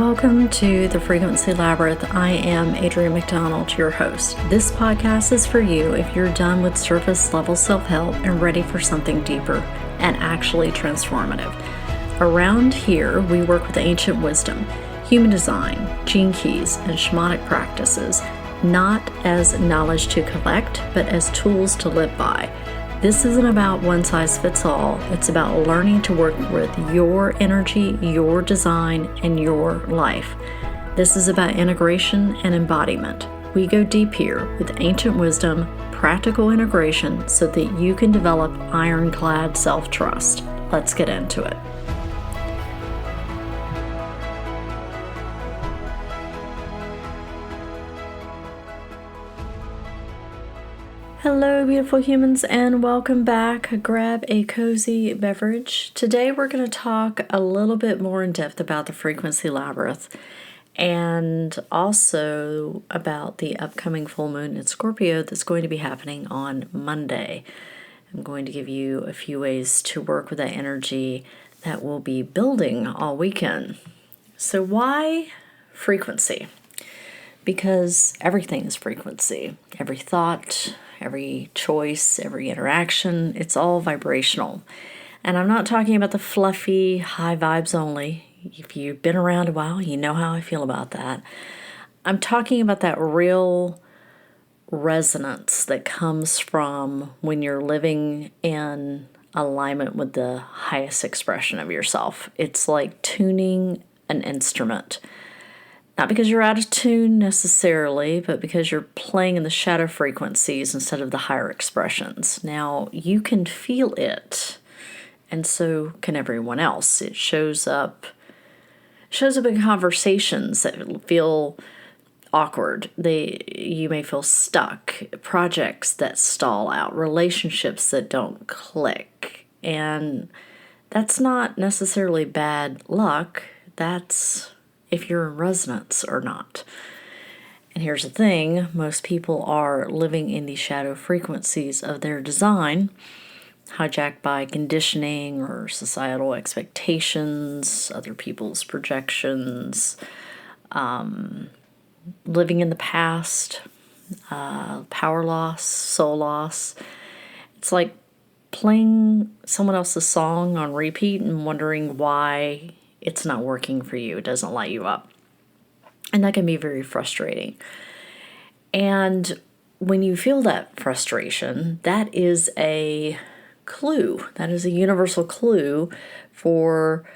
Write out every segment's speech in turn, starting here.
Welcome to the Frequency Labyrinth. I am Adrienne McDonald, your host. This podcast is for you if you're done with surface level self-help and ready for something deeper and actually transformative. Around here, we work with ancient wisdom, human design, gene keys, and shamanic practices, not as knowledge to collect, but as tools to live by. This isn't about one size fits all. It's about learning to work with your energy, your design, and your life. This is about integration and embodiment. We go deep here with ancient wisdom, practical integration, so that you can develop ironclad self-trust. Let's get into it. Hello, beautiful humans, and welcome back. Grab a cozy beverage. Today we're going to talk a little bit more in depth about the Frequency Labyrinth and also about the upcoming full moon in Scorpio that's going to be happening on Monday. I'm going to give you a few ways to work with that energy that will be building all weekend. So why frequency? Because everything is frequency. Every thought, every choice, every interaction, it's all vibrational. And I'm not talking about the fluffy, high vibes only. If you've been around a while, you know how I feel about that. I'm talking about that real resonance that comes from when you're living in alignment with the highest expression of yourself. It's like tuning an instrument. Not because you're out of tune necessarily, but because you're playing in the shadow frequencies instead of the higher expressions. Now, you can feel it, and so can everyone else. It shows up in conversations that feel awkward. You may feel stuck, projects that stall out, relationships that don't click. And that's not necessarily bad luck. That's if you're in resonance or not. And here's the thing, most people are living in the shadow frequencies of their design, hijacked by conditioning or societal expectations, other people's projections, living in the past, power loss, soul loss. It's like playing someone else's song on repeat and wondering why it's not working for you. It doesn't light you up. And that can be very frustrating. And when you feel that frustration, that is a clue. That is a universal clue for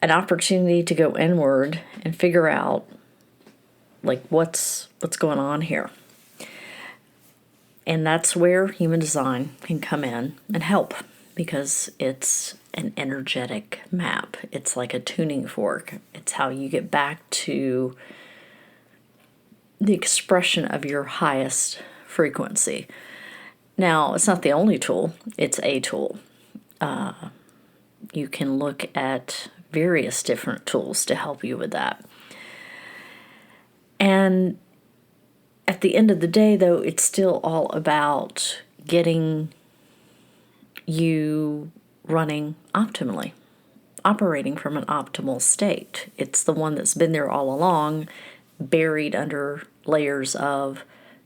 an opportunity to go inward and figure out like what's going on here. And that's where human design can come in and help, because it's an energetic map. It's like a tuning fork. It's how you get back to the expression of your highest frequency. Now, it's not the only tool. It's a tool. You can look at various different tools to help you with that. And at the end of the day, though, it's still all about getting you running optimally, operating from an optimal state. It's the one that's been there all along, buried under layers of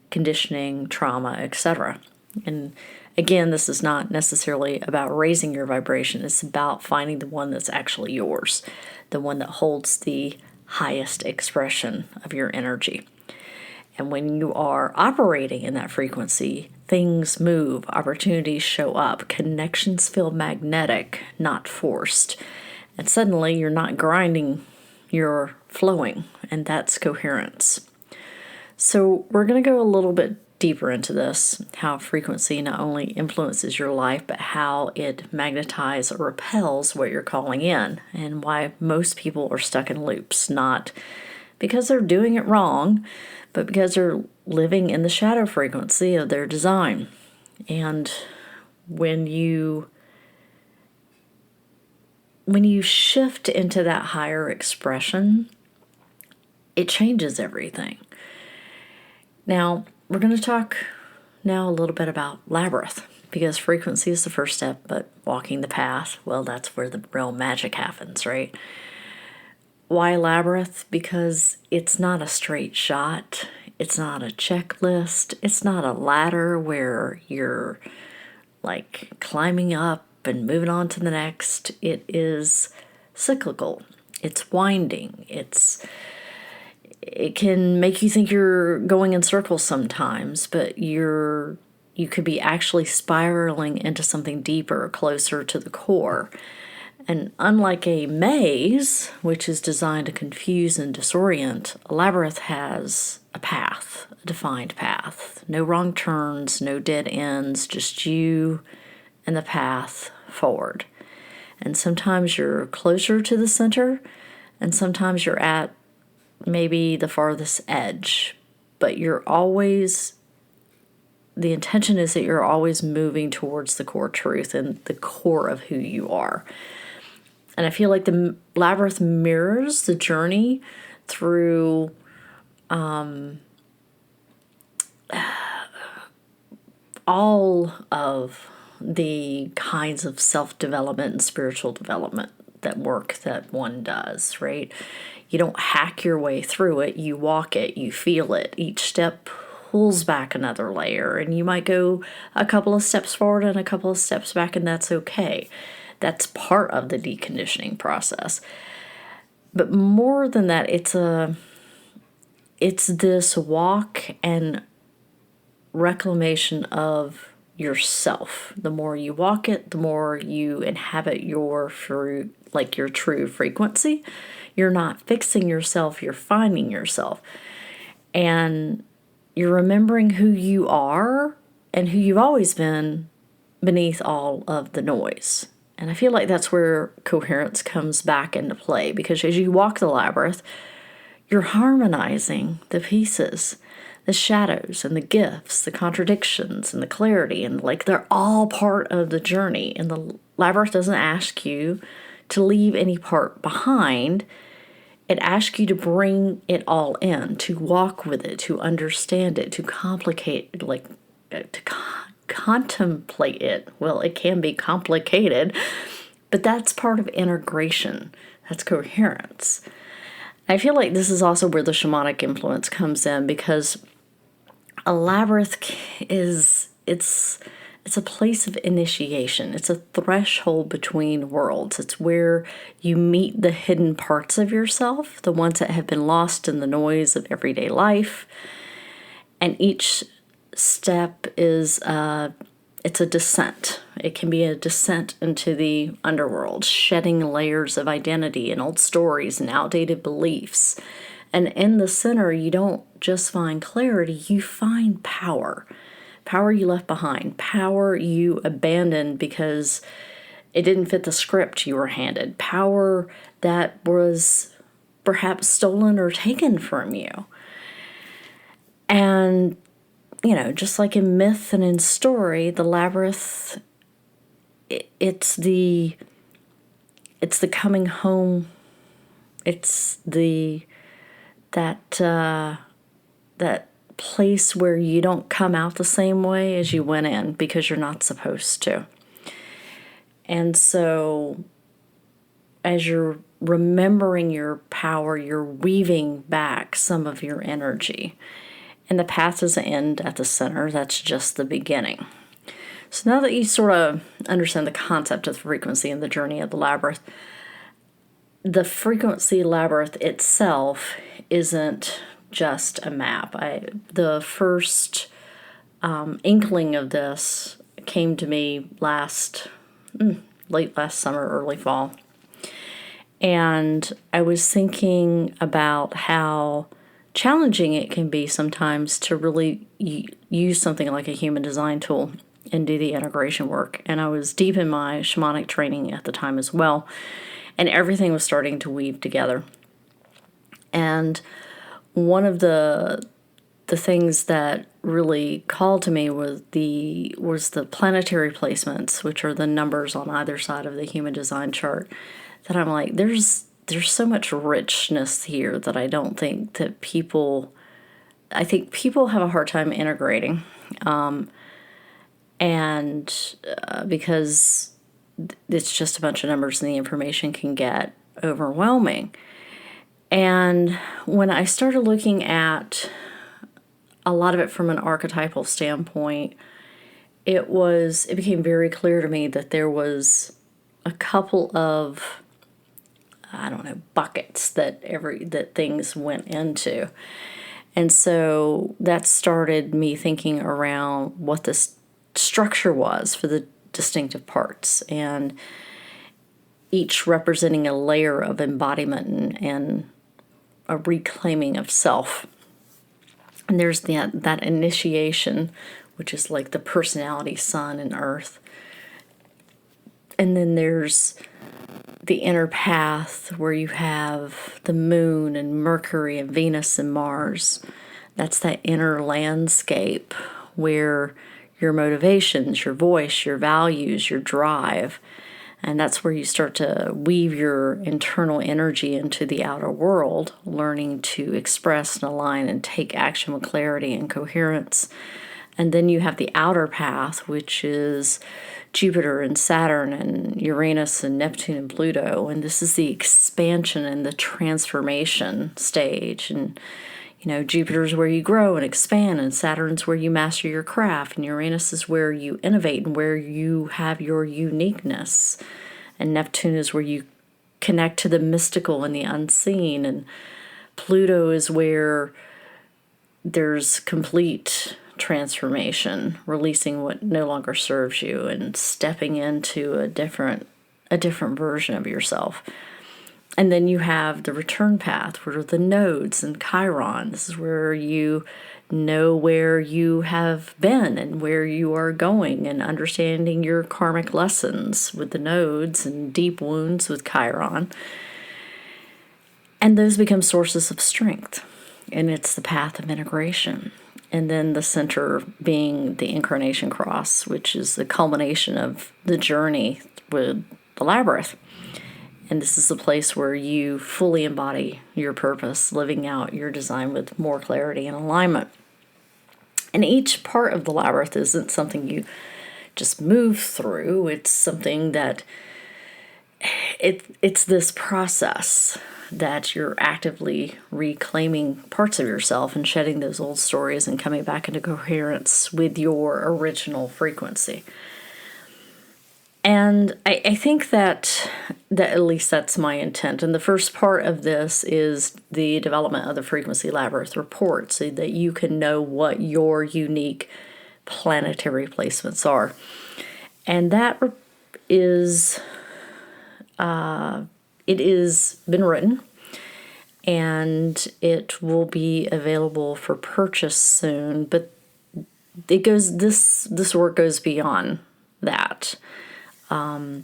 conditioning, trauma, etc. And again, this is not necessarily about raising your vibration. It's about finding the one that's actually yours, the one that holds the highest expression of your energy. And when you are operating in that frequency, things move, opportunities show up, connections feel magnetic, not forced. And suddenly you're not grinding, you're flowing, and that's coherence. So we're going to go a little bit deeper into this, how frequency not only influences your life, but how it magnetizes or repels what you're calling in, and why most people are stuck in loops, not because they're doing it wrong, but because they're living in the shadow frequency of their design. And when you shift into that higher expression, it changes everything. Now, we're going to talk now a little bit about labyrinth, because frequency is the first step, but walking the path, well, that's where the real magic happens, right? Why labyrinth? Because it's not a straight shot. It's not a checklist. It's not a ladder where you're like climbing up and moving on to the next. It is cyclical. It's winding. It can make you think you're going in circles sometimes, but you could be actually spiraling into something deeper, closer to the core. And unlike a maze, which is designed to confuse and disorient, a labyrinth has a path, a defined path. No wrong turns, no dead ends, just you and the path forward. And sometimes you're closer to the center, and sometimes you're at maybe the farthest edge. But the intention is that you're always moving towards the core truth and the core of who you are. And I feel like the labyrinth mirrors the journey through all of the kinds of self-development and spiritual development that one does, right? You don't hack your way through it. You walk it, you feel it. Each step pulls back another layer, and you might go a couple of steps forward and a couple of steps back, and that's okay. That's part of the deconditioning process. But more than that, it's this walk and reclamation of yourself. The more you walk it, the more you inhabit your true frequency. You're not fixing yourself, you're finding yourself. And you're remembering who you are and who you've always been beneath all of the noise. And I feel like that's where coherence comes back into play, because as you walk the labyrinth, you're harmonizing the pieces, the shadows and the gifts, the contradictions and the clarity, and like they're all part of the journey. And the labyrinth doesn't ask you to leave any part behind. It asks you to bring it all in, to walk with it, to understand it, to contemplate it. Well, it can be complicated, but that's part of integration. That's coherence. I feel like this is also where the shamanic influence comes in, because a labyrinth it's a place of initiation. It's a threshold between worlds. It's where you meet the hidden parts of yourself, the ones that have been lost in the noise of everyday life. And each step is it's a descent. It can be a descent into the underworld, shedding layers of identity and old stories and outdated beliefs. And in the center, you don't just find clarity, you find power. Power you left behind, power you abandoned because it didn't fit the script you were handed, power that was perhaps stolen or taken from you. And just like in myth and in story, the labyrinth, it's the coming home. It's that place where you don't come out the same way as you went in, because you're not supposed to. And so as you're remembering your power, you're weaving back some of your energy. And the path doesn't end at the center. That's just the beginning. So now that you sort of understand the concept of the frequency and the journey of the labyrinth, the frequency labyrinth itself isn't just a map. The first inkling of this came to me late last summer, early fall. And I was thinking about how challenging it can be sometimes to really use something like a human design tool and do the integration work. And I was deep in my shamanic training at the time as well, and everything was starting to weave together. And one of the things that really called to me was the planetary placements, which are the numbers on either side of the human design chart. That I'm like, there's so much richness here that I don't think that people have a hard time integrating. Because it's just a bunch of numbers and the information can get overwhelming. And when I started looking at a lot of it from an archetypal standpoint, it became very clear to me that there was a couple of, I don't know, buckets that things went into. And so that started me thinking around what this structure was for the distinctive parts, and each representing a layer of embodiment and a reclaiming of self. And there's that initiation, which is like the personality, sun and earth. And then there's the inner path, where you have the moon and Mercury and Venus and Mars. That's that inner landscape where your motivations, your voice, your values, your drive, and that's where you start to weave your internal energy into the outer world, learning to express and align and take action with clarity and coherence. And then you have the outer path, which is Jupiter and Saturn and Uranus and Neptune and Pluto. And this is the expansion and the transformation stage. And, Jupiter's where you grow and expand, and Saturn's where you master your craft, and Uranus is where you innovate and where you have your uniqueness. And Neptune is where you connect to the mystical and the unseen. And Pluto is where there's complete transformation, releasing what no longer serves you and stepping into a different version of yourself. And then you have the return path, where the nodes and Chiron. This is where you know where you have been and where you are going, and understanding your karmic lessons with the nodes and deep wounds with Chiron. And those become sources of strength. And it's the path of integration. And then the center being the incarnation cross, which is the culmination of the journey with the labyrinth. And this is the place where you fully embody your purpose, living out your design with more clarity and alignment. And each part of the labyrinth isn't something you just move through. It's something that it's this process that you're actively reclaiming parts of yourself and shedding those old stories and coming back into coherence with your original frequency. And I think that at least that's my intent. And the first part of this is the development of the Frequency Labyrinth report, so that you can know what your unique planetary placements are. And that is, it is been written, and it will be available for purchase soon. But it goes, this work goes beyond that.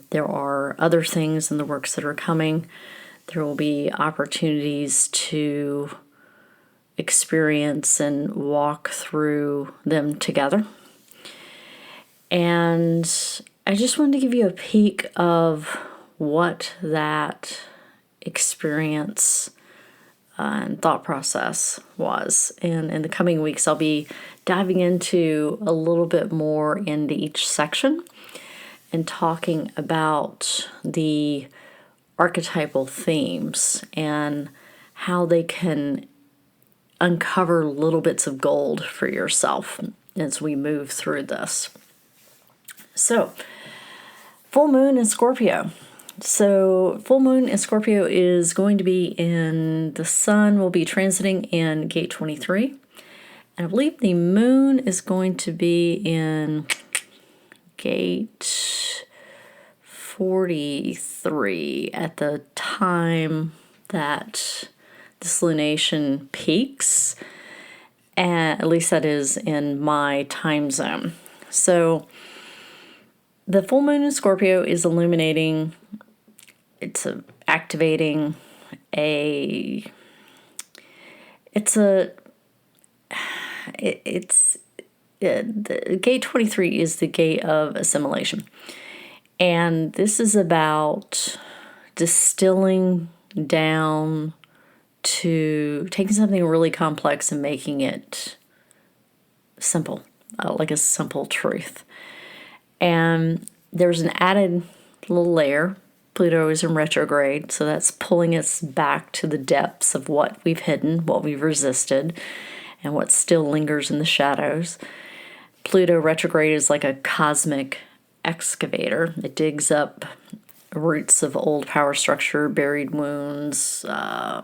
There are other things in the works that are coming. There will be opportunities to experience and walk through them together. And I just wanted to give you a peek of what that experience and thought process was. And in the coming weeks, I'll be diving into a little bit more into each section and talking about the archetypal themes and how they can uncover little bits of gold for yourself as we move through this. So, full moon in Scorpio. So, full moon in Scorpio is going to be the sun will be transiting in gate 23. And I believe the moon is going to be in gate 43 at the time that this lunation peaks. And at least that is in my time zone. So the full moon in Scorpio is illuminating, activating gate 23 is the gate of assimilation. And this is about distilling down to taking something really complex and making it simple, like a simple truth. And there's an added little layer Pluto is in retrograde, so that's pulling us back to the depths of what we've hidden, what we've resisted, and what still lingers in the shadows. Pluto retrograde is like a cosmic excavator. It digs up roots of old power structure, buried wounds,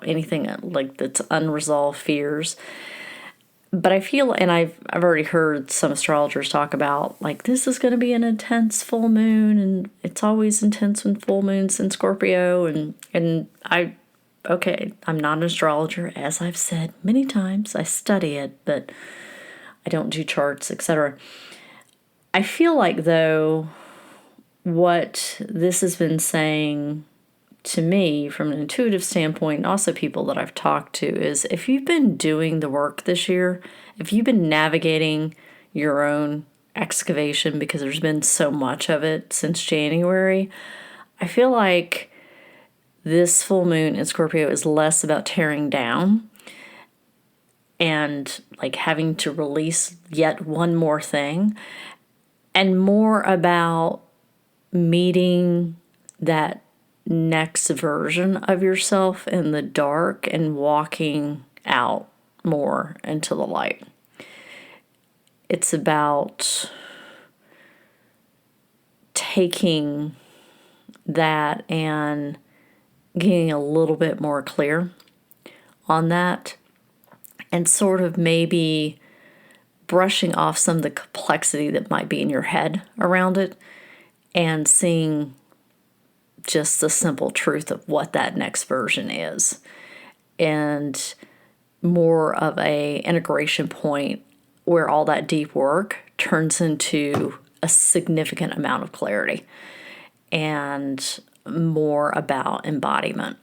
anything like that's unresolved fears. But I feel, and I've already heard some astrologers talk about, like, this is going to be an intense full moon, and it's always intense when full moon's in Scorpio, and I'm not an astrologer, as I've said many times. I study it, but I don't do charts, etc. I feel like, though, what this has been saying to me from an intuitive standpoint, and also people that I've talked to, is if you've been doing the work this year, if you've been navigating your own excavation, because there's been so much of it since January, I feel like this full moon in Scorpio is less about tearing down and like having to release yet one more thing, and more about meeting that next version of yourself in the dark and walking out more into the light. It's about taking that and getting a little bit more clear on that, and sort of maybe brushing off some of the complexity that might be in your head around it, and seeing just the simple truth of what that next version is, and more of a integration point where all that deep work turns into a significant amount of clarity and more about embodiment.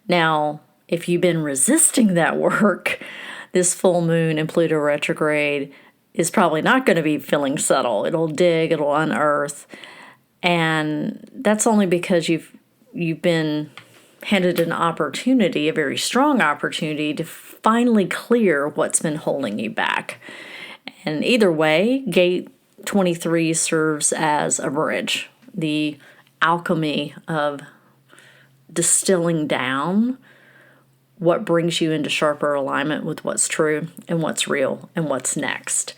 Now, if you've been resisting that work, this full moon in Pluto retrograde is probably not going to be feeling subtle. It'll dig, it'll unearth. And that's only because you've been handed an opportunity, a very strong opportunity, to finally clear what's been holding you back. And either way, gate 23 serves as a bridge, the alchemy of distilling down what brings you into sharper alignment with what's true and what's real and what's next.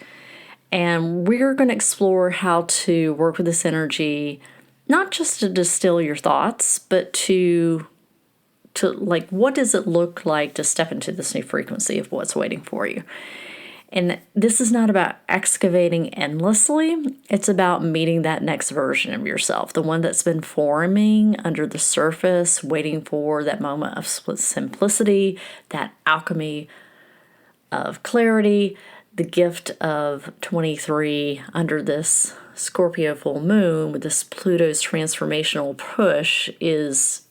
And we're going to explore how to work with this energy, not just to distill your thoughts, but to like, what does it look like to step into this new frequency of what's waiting for you? And this is not about excavating endlessly. It's about meeting that next version of yourself, the one that's been forming under the surface, waiting for that moment of simplicity, that alchemy of clarity. The gift of 23 under this Scorpio full moon with this Pluto's transformational push is,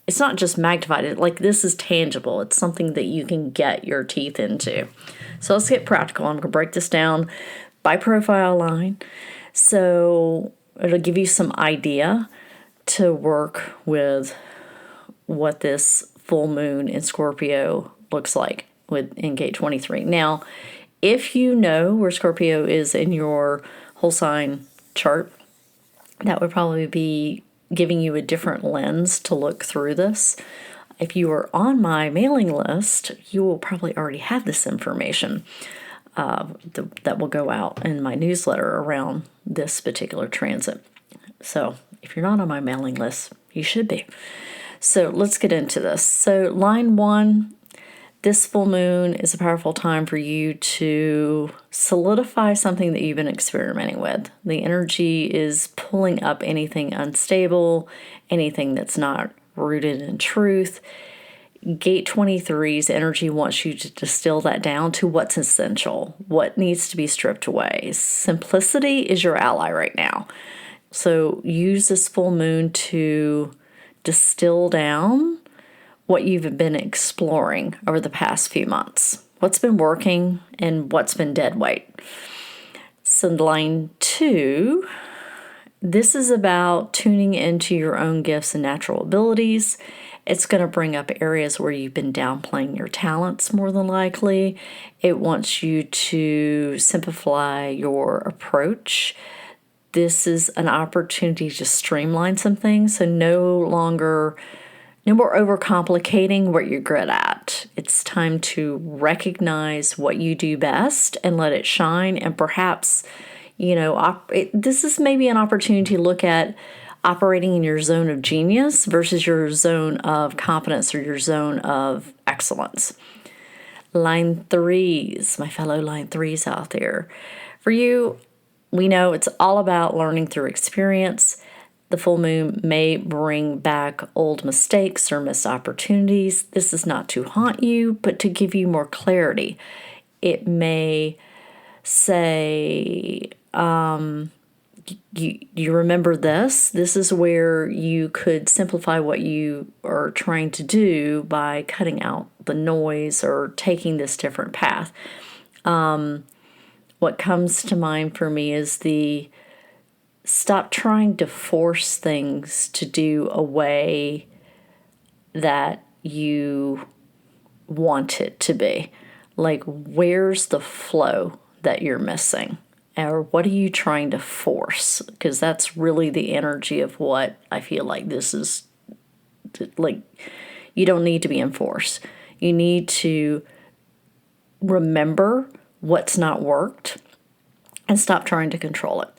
it's not just magnified. Like, this is tangible. It's something that you can get your teeth into. So let's get practical. I'm going to break this down by profile line. So it'll give you some idea to work with what this full moon in Scorpio looks like in gate 23. Now, if you know where Scorpio is in your whole sign chart, that would probably be giving you a different lens to look through this. If you are on my mailing list, you will probably already have this information that will go out in my newsletter around this particular transit. So if you're not on my mailing list, you should be. So let's get into this. So line 1, this full moon is a powerful time for you to solidify something that you've been experimenting with. The energy is pulling up anything unstable, anything that's not rooted in truth. Gate 23's energy wants you to distill that down to what's essential, what needs to be stripped away. Simplicity is your ally right now. So use this full moon to distill down what you've been exploring over the past few months. What's been working and what's been dead weight. So line 2, this is about tuning into your own gifts and natural abilities. It's going to bring up areas where you've been downplaying your talents more than likely. It wants you to simplify your approach this is an opportunity to streamline some things. So no more overcomplicating what you're good at. It's time to recognize what you do best and let it shine. And perhaps, this is maybe an opportunity to look at operating in your zone of genius versus your zone of competence or your zone of excellence. Line 3s, my fellow line 3s out there. For you, we know it's all about learning through experience. The full moon may bring back old mistakes or missed opportunities. This is not to haunt you, but to give you more clarity. It may say, you remember this? This is where you could simplify what you are trying to do by cutting out the noise or taking this different path. What comes to mind for me is the stop trying to force things to do a way that you want it to be. Like, where's the flow that you're missing? Or what are you trying to force? Because that's really the energy of what I feel like this is. Like, you don't need to be enforced. You need to remember what's not worked and stop trying to control it.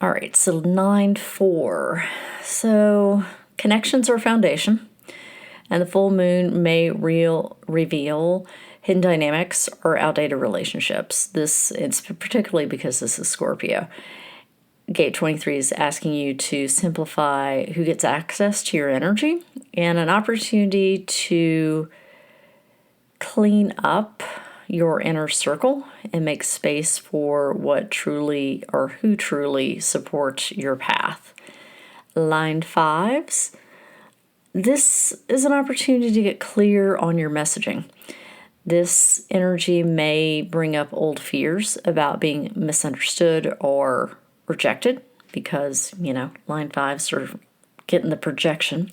All right, so 9-4. So connections are foundation, and the full moon may reveal hidden dynamics or outdated relationships. It's particularly because this is Scorpio. Gate 23 is asking you to simplify who gets access to your energy and an opportunity to clean up your inner circle and make space for what truly or who truly supports your path. Line 5s. This is an opportunity to get clear on your messaging. This energy may bring up old fears about being misunderstood or rejected because, line 5s are getting the projection.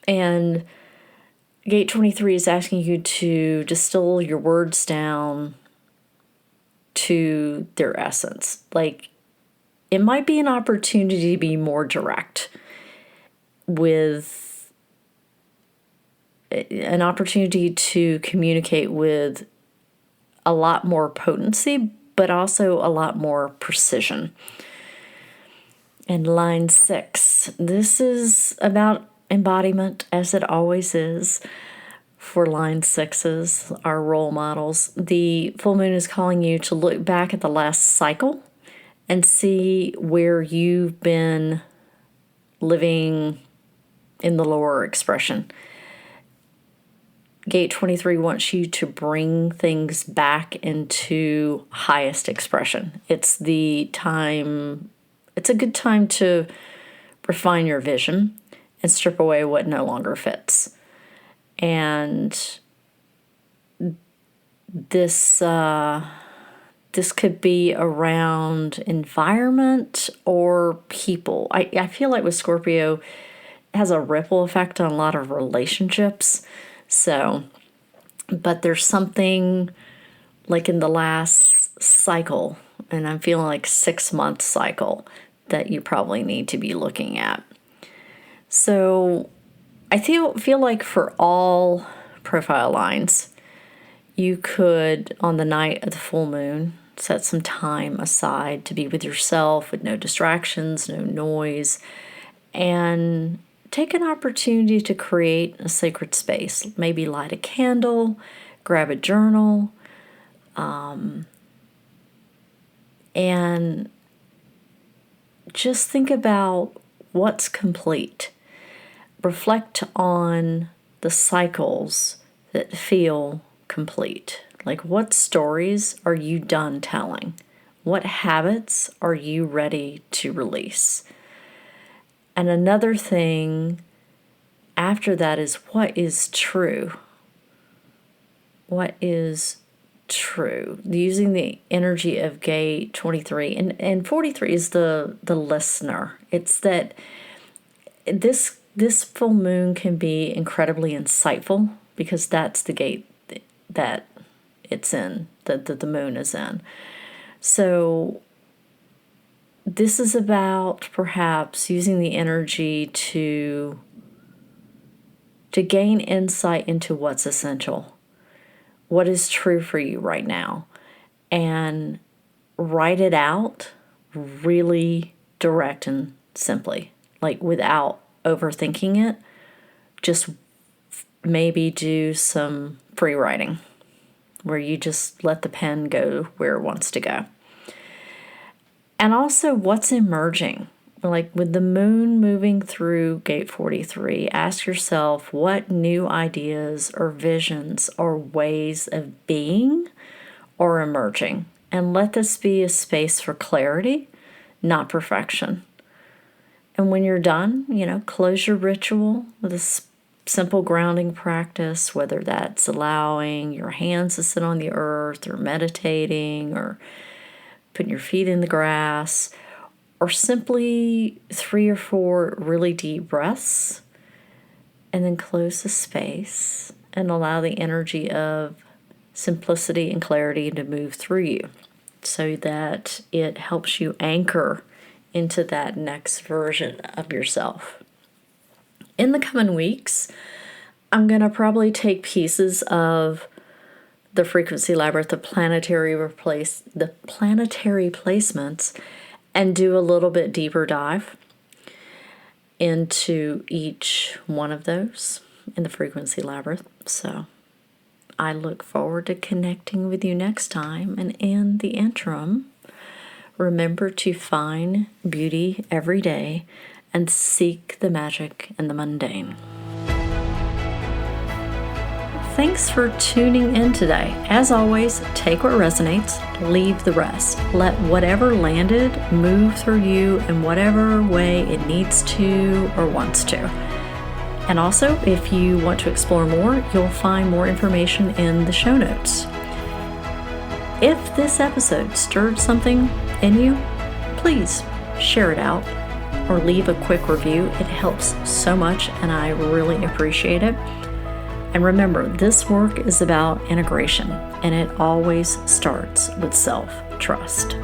And Gate 23 is asking you to distill your words down to their essence. Like, it might be an opportunity to be more direct with an opportunity to communicate with a lot more potency, but also a lot more precision. And line 6, this is about embodiment, as it always is for line 6s, our role models. The full moon is calling you to look back at the last cycle and see where you've been living in the lower expression. Gate 23 wants you to bring things back into highest expression. It's a good time to refine your vision and strip away what no longer fits. And this could be around environment or people. I feel like with Scorpio, it has a ripple effect on a lot of relationships. So, but there's something like in the last cycle, and I'm feeling like 6-month cycle, that you probably need to be looking at. So I feel like for all profile lines, you could, on the night of the full moon, set some time aside to be with yourself with no distractions, no noise, and take an opportunity to create a sacred space. Maybe light a candle, grab a journal, and just think about what's complete. Reflect on the cycles that feel complete. Like, what stories are you done telling? What habits are you ready to release? And another thing after that is, what is true? What is true? Using the energy of gate 23 and 43 is the listener. It's that this full moon can be incredibly insightful because that's the gate that it's in, that the moon is in. So this is about perhaps using the energy to gain insight into what's essential, what is true for you right now, and write it out really direct and simply, like without overthinking it. Just maybe do some free writing where you just let the pen go where it wants to go. And also what's emerging. Like with the moon moving through gate 43, ask yourself what new ideas or visions or ways of being are emerging. And let this be a space for clarity, not perfection. And when you're done, close your ritual with a simple grounding practice, whether that's allowing your hands to sit on the earth or meditating or putting your feet in the grass, or simply 3 or 4 really deep breaths, and then close the space and allow the energy of simplicity and clarity to move through you so that it helps you anchor into that next version of yourself. In the coming weeks, I'm going to probably take pieces of the Frequency Labyrinth, the planetary placements, and do a little bit deeper dive into each one of those in the Frequency Labyrinth. So I look forward to connecting with you next time. And in the interim, remember to find beauty every day and seek the magic in the mundane. Thanks for tuning in today. As always, take what resonates, leave the rest. Let whatever landed move through you in whatever way it needs to or wants to. And also, if you want to explore more, you'll find more information in the show notes. If this episode stirred something in you, please share it out or leave a quick review. It helps so much and I really appreciate it. And remember, this work is about integration, and it always starts with self-trust.